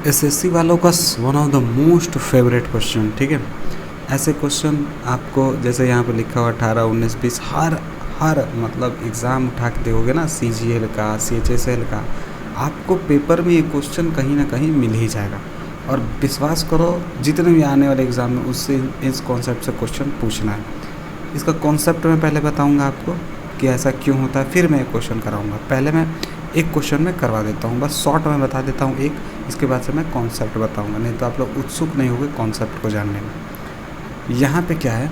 SSC वालों का one of the most favourite question, ठीक है। ऐसे क्वेश्चन आपको जैसे यहाँ पे लिखा हुआ 18, 19, 20 हर मतलब एग्ज़ाम उठा के देखोगे ना, CGL का, CHSL का, आपको पेपर में ये क्वेश्चन कहीं ना कहीं मिल ही जाएगा। और विश्वास करो, जितने भी आने वाले एग्ज़ाम में उससे इस कॉन्सेप्ट से क्वेश्चन पूछना है। इसका कॉन्सेप्ट मैं पहले बताऊँगा आपको कि ऐसा क्यों होता है, फिर मैं एक क्वेश्चन कराऊँगा। पहले मैं एक क्वेश्चन में करवा देता हूँ, बस शॉर्ट में बता देता हूँ एक, इसके बाद से मैं कॉन्सेप्ट बताऊँगा, नहीं तो आप लोग उत्सुक नहीं होंगे कॉन्सेप्ट को जानने में। यहाँ पे क्या है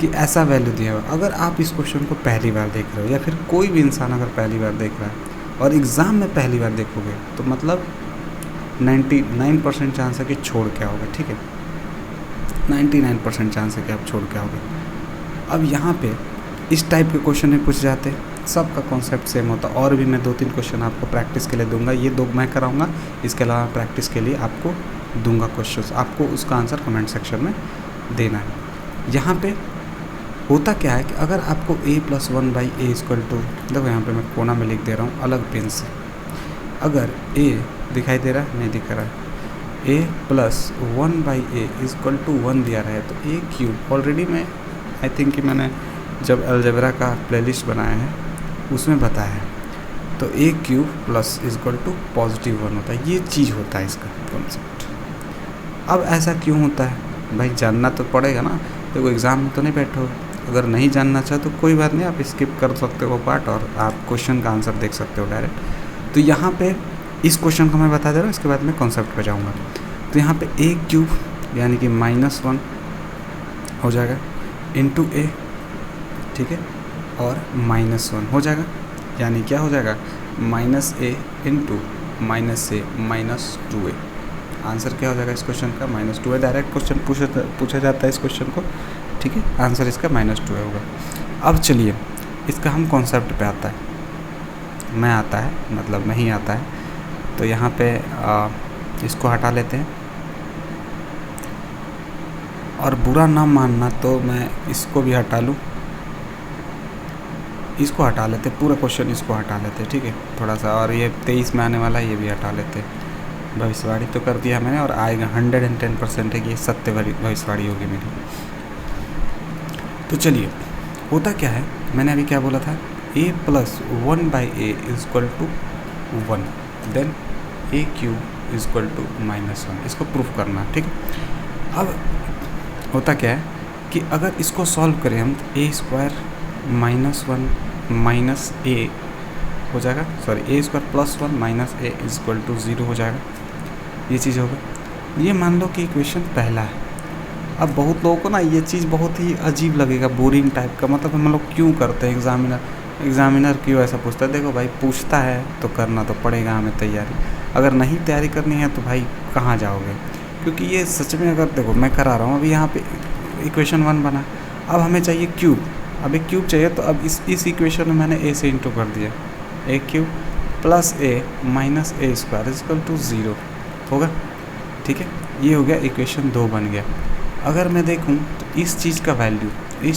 कि ऐसा वैल्यू दिया हुआ, अगर आप इस क्वेश्चन को पहली बार देख रहे हो या फिर कोई भी इंसान अगर पहली बार देख रहा है और एग्ज़ाम में पहली बार देखोगे तो मतलब 99% चांस है कि छोड़ के आओगे, ठीक है। 99% चांस है कि आप छोड़ के आओगे। अब यहाँ पे इस टाइप के क्वेश्चन में पूछ जाते हैं, सबका कॉन्सेप्ट सेम होता है। और भी मैं 2-3 क्वेश्चन आपको प्रैक्टिस के लिए दूंगा, ये 2 मैं कराऊंगा, इसके अलावा प्रैक्टिस के लिए आपको दूंगा क्वेश्चंस, आपको उसका आंसर कमेंट सेक्शन में देना है। यहाँ पे होता क्या है कि अगर आपको a+1/a = देखो यहाँ पे मैं कोना में लिख दे रहा हूँ अलग पेन से। अगर a दिखाई दे रहा है, नहीं दिख रहा है, a+1/a = 1 दिया रहा है तो a³ ऑलरेडी मैं आई थिंक कि मैंने जब अलजेब्रा का प्लेलिस्ट बनाया है उसमें बताया है, तो a³ प्लस = +1 होता है। ये चीज़ होता है इसका कॉन्सेप्ट। अब ऐसा क्यों होता है भाई, जानना तो पड़ेगा ना। देखो एग्ज़ाम में तो नहीं बैठो, अगर नहीं जानना चाहो तो कोई बात नहीं, आप स्किप कर सकते हो पार्ट और आप क्वेश्चन का आंसर देख सकते हो डायरेक्ट। तो यहाँ पे इस क्वेश्चन को मैं बता दे रहा हूँ, इसके बाद मैं कॉन्सेप्ट पे जाऊँगा। तो यहाँ पे a³ यानी कि -1 हो जाएगा इंटू a, ठीक है, और -1 हो जाएगा, यानी क्या हो जाएगा -a into -a -2a। Answer क्या हो जाएगा इस क्वेश्चन का -2a। डायरेक्ट क्वेश्चन पूछा जाता है इस क्वेश्चन को, ठीक है। आंसर इसका -2a होगा। अब चलिए इसका हम कॉन्सेप्ट पे आता है, मैं आता है मतलब नहीं आता है, तो यहाँ पे इसको हटा लेते हैं। और बुरा ना मानना तो मैं इसको भी हटा लूँ, इसको हटा लेते, पूरा क्वेश्चन इसको हटा लेते, ठीक है थोड़ा सा। और ये 23 में आने वाला है, ये भी हटा लेते। भविष्यवाणी तो कर दिया मैंने और आएगा 110% है कि ये सत्य भविष्यवाणी होगी मेरी। तो चलिए होता क्या है, मैंने अभी क्या बोला था, a+1/a = 1, देन a³ = -1, इसको प्रूफ करना, ठीक है। अब होता क्या है कि अगर इसको सॉल्व करें हम तो a² -1 -a हो जाएगा, सॉरी a² +1 -a = 0 हो जाएगा। ये चीज़ होगा। ये मान लो कि इक्वेशन पहला है। अब बहुत लोगों को ना ये चीज़ बहुत ही अजीब लगेगा, बोरिंग टाइप का, मतलब हम लोग क्यों करते हैं, एग्ज़ामिनर क्यों ऐसा पूछता है। देखो भाई पूछता है तो करना तो पड़ेगा हमें तैयारी, अगर नहीं तैयारी करनी है तो भाई कहाँ जाओगे, क्योंकि ये सच में अगर देखो मैं करा रहा हूँ अभी यहाँ पे इक्वेशन 1 बना, अब हमें चाहिए क्यूब, अब एक क्यूब चाहिए, तो अब इस इक्वेशन में मैंने a से इंटू कर दिया, a³ + a -a² = 0 होगा, ठीक है। ये हो गया इक्वेशन 2 बन गया। अगर मैं देखूं तो इस चीज़ का वैल्यू a²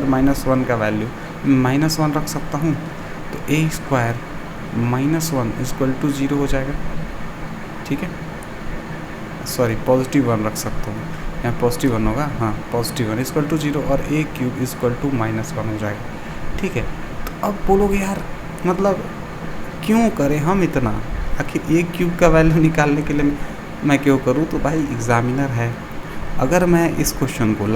-1 का वैल्यू -1 रख सकता हूं, तो a² -1 = 0 हो जाएगा, ठीक है। सॉरी +1 रख सकता हूँ, यहाँ +1 होगा, हाँ +1 = 0 और a³ = -1 हो जाएगा, ठीक है। तो अब बोलोगे यार मतलब क्यों करें हम इतना, आखिर a³ का वैल्यू निकालने के लिए मैं क्यों करूँ। तो भाई एग्ज़ामिनर है, अगर मैं इस क्वेश्चन को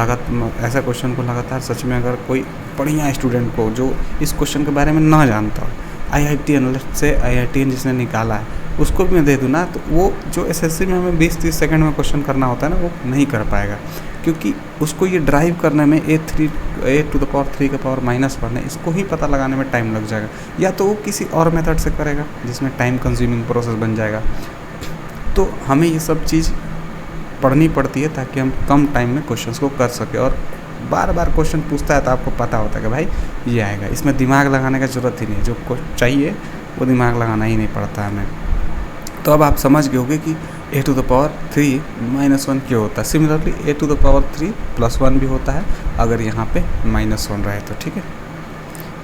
ऐसा क्वेश्चन को लगातार सच में अगर कोई बढ़िया स्टूडेंट को जो इस क्वेश्चन के बारे में ना जानता हो, IITN जिसने निकाला है उसको भी मैं दे दूँ ना, तो वो जो SSC में हमें 20-30 सेकंड में क्वेश्चन करना होता है ना, वो नहीं कर पाएगा, क्योंकि उसको ये ड्राइव करने में a⁴ -1 है, इसको ही पता लगाने में टाइम लग जाएगा, या तो वो किसी और मेथड से करेगा जिसमें टाइम कंज्यूमिंग प्रोसेस बन जाएगा। तो हमें ये सब चीज़ पढ़नी पड़ती है ताकि हम कम टाइम में क्वेश्चंस को कर सकें, और बार बार क्वेश्चन पूछता है तो आपको पता होता है कि भाई ये आएगा, इसमें दिमाग लगाने का ज़रूरत ही नहीं है, जो चाहिए वो दिमाग लगाना ही नहीं पड़ता हमें। तो अब आप समझ गए होंगे कि a⁴ -1 क्यों होता है। सिमिलरली a⁴ +1 भी होता है अगर यहाँ पे -1 रहे तो, ठीक है।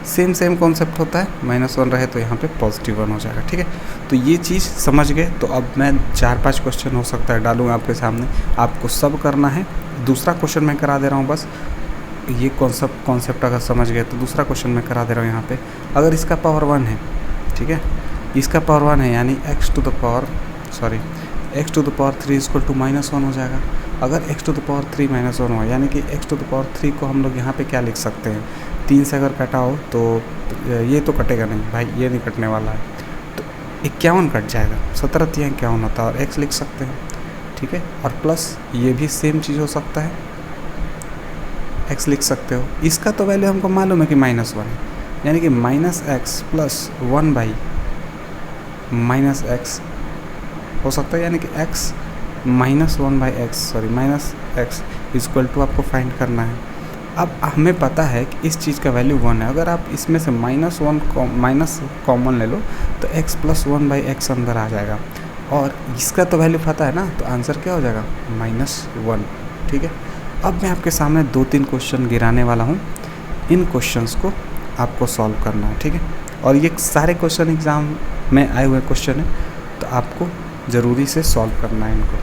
सेम कॉन्सेप्ट होता है, -1 रहे तो यहाँ पे +1 हो जाएगा। ठीक है, तो ये चीज़ समझ गए। तो अब मैं 4-5 क्वेश्चन हो सकता है डालूँ आपके सामने, आपको सब करना है। दूसरा क्वेश्चन मैं करा दे रहा हूँ, बस ये कॉन्सेप्ट अगर समझ गए तो दूसरा क्वेश्चन मैं करा दे रहा हूँ यहाँ पे। अगर इसका पावर 1 है, ठीक है, इसका पावर 1 है, यानी x to the power 3 equal to -1 हो जाएगा। अगर x टू द पावर 3 -1 हो, यानी कि x टू द पावर 3 को हम लोग यहाँ पे क्या लिख सकते हैं, 3 से अगर कटा हो तो ये तो कटेगा नहीं भाई, ये नहीं कटने वाला है, तो 51 कट जाएगा। 17 3 51 होता है और x लिख सकते हैं। ठीक है, और प्लस ये भी सेम चीज़ हो सकता है, x लिख सकते हो। इसका तो वैल्यू हमको मालूम है कि -1 है, यानी कि -x प्लस 1 बाई -x हो सकता है, यानी कि x -1 by x equal to आपको फाइंड करना है। अब हमें पता है कि इस चीज़ का वैल्यू 1 है। अगर आप इसमें से माइनस कॉमन ले लो तो x प्लस 1 बाई x अंदर आ जाएगा, और इसका तो वैल्यू पता है ना, तो आंसर क्या हो जाएगा, -1। ठीक है, अब मैं आपके सामने 2-3 क्वेश्चन गिराने वाला हूँ, इन क्वेश्चंस को आपको सॉल्व करना है। ठीक है, और ये सारे क्वेश्चन एग्ज़ाम में आए हुए क्वेश्चन है, तो आपको ज़रूरी से सॉल्व करना है इनको।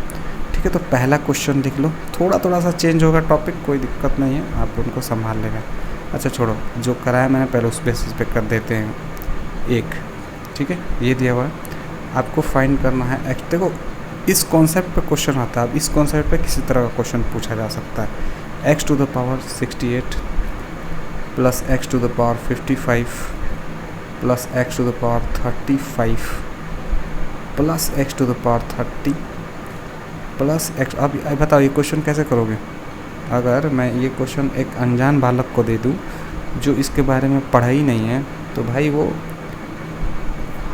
ठीक है, तो पहला क्वेश्चन लिख लो। थोड़ा सा चेंज होगा टॉपिक, कोई दिक्कत नहीं है, आप उनको संभाल लेगा। अच्छा छोड़ो, जो कराया मैंने पहले उस बेसिस पे कर देते हैं एक। ठीक है, ये दिया हुआ है, आपको फाइंड करना है x। देखो इस कॉन्सेप्ट पे क्वेश्चन आता है, अब इस कॉन्सेप्ट पे किसी तरह का क्वेश्चन पूछा जा सकता है। x to the power 68 plus x to the power 55 plus x to the power 35 plus x to the power 30 plus x। अब बताओ ये क्वेश्चन कैसे करोगे? अगर मैं ये क्वेश्चन एक अनजान बालक को दे दूँ जो इसके बारे में पढ़ा ही नहीं है, तो भाई वो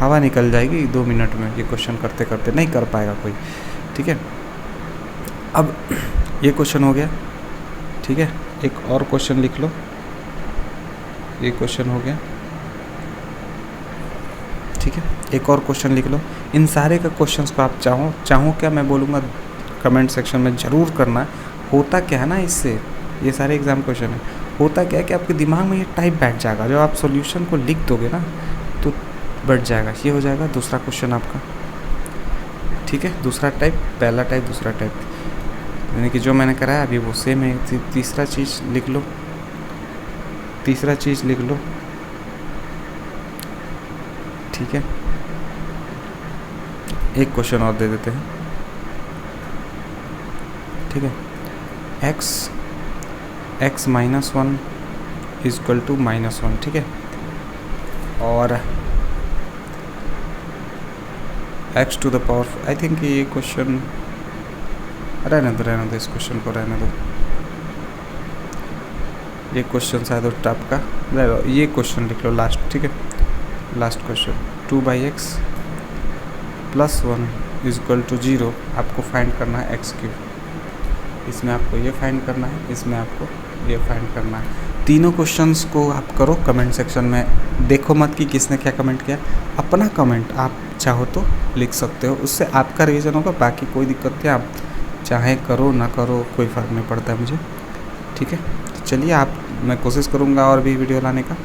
हवा निकल जाएगी 2 मिनट में, ये क्वेश्चन करते करते नहीं कर पाएगा कोई। ठीक है, अब ये क्वेश्चन हो गया। ठीक है, एक और क्वेश्चन लिख लो, ये क्वेश्चन हो गया। ठीक है, एक और क्वेश्चन लिख लो। इन सारे का क्वेश्चंस को आप चाहो क्या मैं बोलूँगा कमेंट सेक्शन में ज़रूर करना। होता क्या है ना, इससे ये सारे एग्ज़ाम क्वेश्चन है, होता क्या है कि आपके दिमाग में ये टाइप बैठ जाएगा, जब आप सॉल्यूशन को लिख दोगे ना तो बैठ जाएगा। ये हो जाएगा दूसरा क्वेश्चन आपका। ठीक है, दूसरा टाइप, पहला टाइप, दूसरा टाइप, यानी कि जो मैंने कराया अभी वो सेम है। तीसरा चीज़ लिख लो, तीसरा चीज़ लिख लो। ठीक है, एक क्वेश्चन और दे देते हैं। ठीक है, x -1 इक्वल टू -1। ठीक है, और x to the power, I think ये क्वेश्चन रहने दो, इस क्वेश्चन को रहने दो। ये क्वेश्चन शायद उस टाइप का, ये क्वेश्चन लिख लो लास्ट। ठीक है, last question 2/x plus 1 equal to 0 आपको फाइंड करना है x3। इसमें आपको ये फाइंड करना है, इसमें आपको ये फाइंड करना है। तीनों क्वेश्चंस को आप करो कमेंट सेक्शन में, देखो मत कि किसने क्या कमेंट किया। अपना कमेंट आप चाहो तो लिख सकते हो, उससे आपका रिवीजन होगा, बाकी कोई दिक्कत नहीं, आप चाहे करो ना करो कोई फ़र्क नहीं पड़ता है मुझे। ठीक है, चलिए मैं कोशिश करूँगा और भी वीडियो लाने का।